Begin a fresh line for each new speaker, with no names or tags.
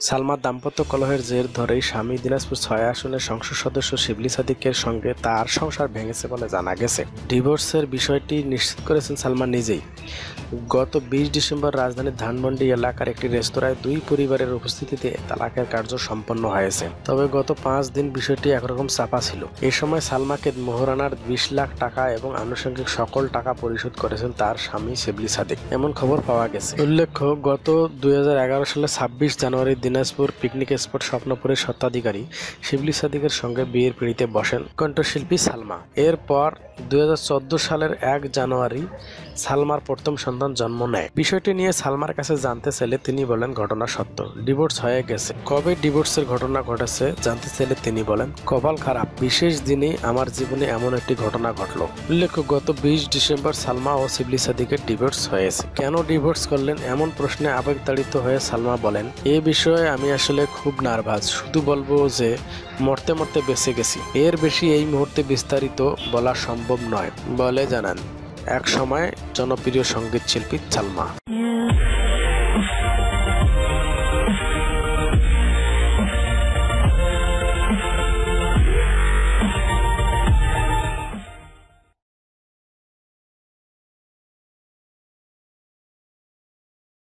সালমার দাম্পত্য কলহের জের ধরেই স্বামী দিনাজপুর ৬ আসনের সংসদ সদস্য শিবলী সাদিকের সঙ্গে তার সংসার ভেঙেছে বলে জানা গেছে। ডিভোর্সের বিষয়টি নিশ্চিত করেছেন সালমা নিজেই। গত ২০ ডিসেম্বর রাজধানীর ধানমন্ডি এলাকার একটি রেস্তোরাঁয় দুই পরিবারের উপস্থিতিতে তালাকের কার্য সম্পন্ন হয়েছে। তবে গত ৫ দিন বিষয়টি একরকম চাপা ছিল। এ সময় সালমাকে মোহরানার ২০ লাখ টাকা এবং আনুষঙ্গিক সকল টাকা পরিশোধ করেছেন তার স্বামী শিবলী সাদিক, এমন খবর পাওয়া গেছে। উল্লেখ্য, গত ২০১১ সালের ২৬ জানুয়ারি দিনাজপুর পিকনিক স্পট স্বপ্নপুরের স্বত্বাধিকারী শিবলী সাদিকের সঙ্গে বিয়ের পিঁড়িতে বসেন কণ্ঠশিল্পী সালমা। এরপর ২০১৪ সালের ১ জানুয়ারি সালমার প্রথম সন্তান জন্ম নেয়। বিষয়টি নিয়ে সালমার কাছে জানতে চাইলে তিনি বলেন ঘটনা সত্য, ডিভোর্স হয়ে গেছে। কবে ডিভোর্সের ঘটনা ঘটেছে জানতে চাইলে তিনি বলেন কপাল খারাপ, বিশেষ দিনে আমার জীবনে এমন একটি ঘটনা ঘটলো। উল্লেখ্য, গত ২০ ডিসেম্বর সালমা ও শিবলী সাদিকের ডিভোর্স হয়েছে। কেন ডিভোর্স করলেন এমন প্রশ্নে আবেগতাড়িত হয়ে সালমা বলেন, এ বিষয়ে আমি আসলে খুব নার্ভাস, শুধু বলবো যে মরতে মরতে বেঁচে গেছি। এর বেশি এই মুহূর্তে বিস্তারিত বলা সম্ভব নয় বলে জানান এক সময় জনপ্রিয় সঙ্গীত শিল্পী সালমা।